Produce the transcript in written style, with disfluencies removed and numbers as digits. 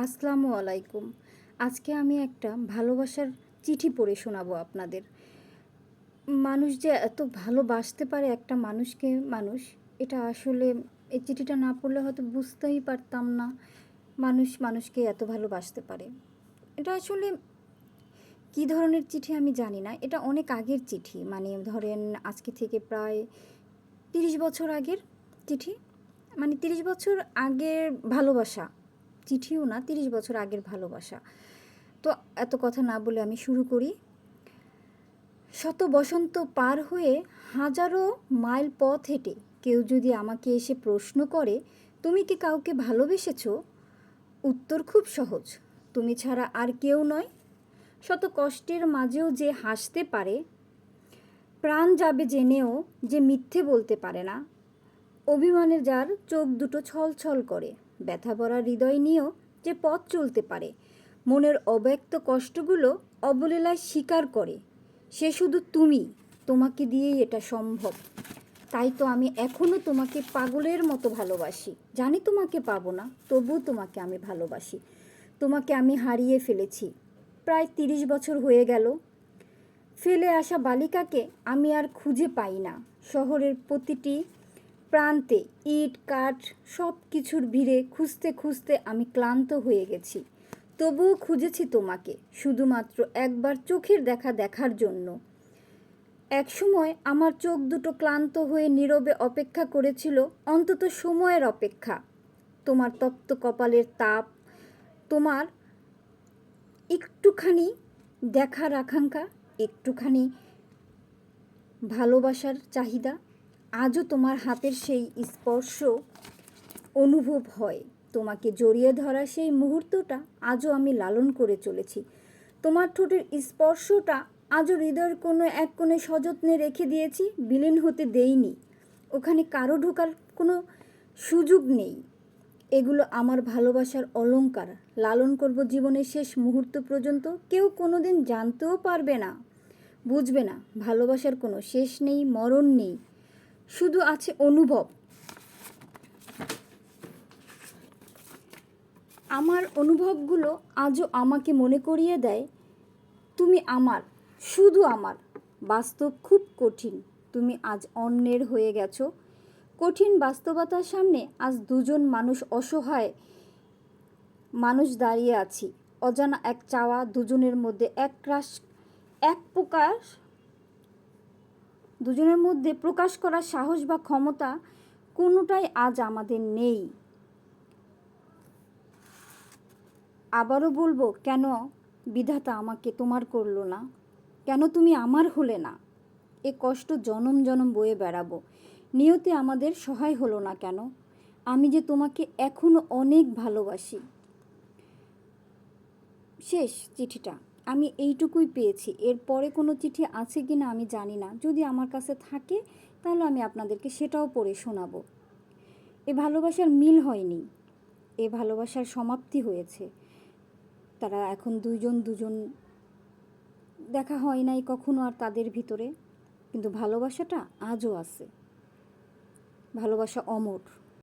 আসসালামু আলাইকুম। আজকে আমি একটা ভালোবাসার চিঠি পড়ে শোনাবো আপনাদের। মানুষ যে এত ভালোবাসতে পারে একটা মানুষকে এটা আসলে এই চিঠিটা না পড়লে হয়তো বুঝতেই পারতাম না মানুষ মানুষকে এত ভালোবাসতে পারে। এটা আসলে কী ধরনের চিঠি আমি জানি না। এটা অনেক আগের চিঠি। মানে ধরেন আজকে থেকে প্রায় ৩০ বছর আগের চিঠি। মানে ৩০ বছর আগের ভালোবাসা। চিঠিও না, ৩০ বছর আগের ভালোবাসা। তো এত কথা না বলে আমি শুরু করি। শত বসন্ত পার হয়ে হাজারো মাইল পথ হেঁটে কেউ যদি আমাকে এসে প্রশ্ন করে, তুমি কি কাউকে ভালোবেসেছো? উত্তর খুব সহজ, তুমি ছাড়া আর কেউ নয়। শত কষ্টের মাঝেও যে হাসতে পারে, প্রাণ যাবে জেনেও যে মিথ্যে বলতে পারে না, অভিমানের যার চোখ দুটো ছলছল করে, ব্যথা ভরা হৃদয় নিয়েও যে পথ চলতে পারে, মনের অব্যক্ত কষ্টগুলো অবলীলায় স্বীকার করে, সে শুধু তুমি। তোমাকে দিয়েই এটা সম্ভব। তাই তো আমি এখনও তোমাকে পাগলের মতো ভালোবাসি। জানি তোমাকে পাবো না, তবুও তোমাকে আমি ভালোবাসি। তোমাকে আমি হারিয়ে ফেলেছি, প্রায় ৩০ বছর হয়ে গেল। ফেলে আসা বালিকাকে আমি আর খুঁজে পাই না। শহরের প্রতিটি প্রান্তে ইট কাঠ সব কিছুর ভিড়ে খুঁজতে খুঁজতে আমি ক্লান্ত হয়ে গেছি। তবুও খুঁজেছি তোমাকে, শুধুমাত্র একবার চোখের দেখা দেখার জন্য। একসময় আমার চোখ দুটো ক্লান্ত হয়ে নীরবে অপেক্ষা করেছিল, অন্তত সময়ের অপেক্ষা। তোমার তপ্ত কপালের তাপ, তোমার একটুখানি দেখার আকাঙ্ক্ষা, একটুখানি ভালোবাসার চাহিদা। আজও তোমার হাতের সেই স্পর্শ অনুভব হয়। তোমাকে জড়িয়ে ধরা সেই মুহূর্তটা আজও আমি লালন করে চলেছি। তোমার ঠোঁটের স্পর্শটা আজও হৃদয়ের কোনো এক কোণে সযত্নে রেখে দিয়েছি, বিলীন হতে দেইনি। ওখানে কারো ঢোকার কোনো সুযোগ নেই। এগুলো আমার ভালোবাসার অলংকার, লালন করব জীবনের শেষ মুহূর্ত পর্যন্ত। কেউ কোনো দিন জানতেও পারবে না, বুঝবে না। ভালোবাসার কোনো শেষ নেই, মরণ নেই, শুধু আছে অনুভব। আমার অনুভবগুলো আজও আমাকে মনে করিয়ে দেয়, তুমি আমার, শুধু আমার। বাস্তব খুব কঠিন, তুমি আজ অন্যের হয়ে গেছো। কঠিন বাস্তবতার সামনে আজ দুজন মানুষ, অসহায় মানুষ দাঁড়িয়ে আছি। অজানা এক চাওয়া, দুজনের মধ্যে দুজনের মধ্যে প্রকাশ করার সাহস বা ক্ষমতা কোনোটাই আজ আমাদের নেই। আবারও বলবো, কেন বিধাতা আমাকে তোমার করলো না? কেন তুমি আমার হলে না? এ কষ্ট জনম জনম বয়ে বেড়াবো। নিয়তি আমাদের সহায় হলো না কেন? আমি যে তোমাকে এখনো অনেক ভালোবাসি। শেষ চিঠিটা আমি এইটুকুই পেয়েছি। এর পরে কোনো চিঠি আছে কি না আমি জানি না। যদি আমার কাছে থাকে তাহলে আমি আপনাদেরকে সেটাও পড়ে শোনাবো। এ ভালোবাসার মিল হয়নি, এ ভালোবাসার সমাপ্তি হয়েছে। তারা এখন দুজন দেখা হয় নাই কখনো আর তাদের ভিতরে, কিন্তু ভালোবাসাটা আজও আছে। ভালোবাসা অমর।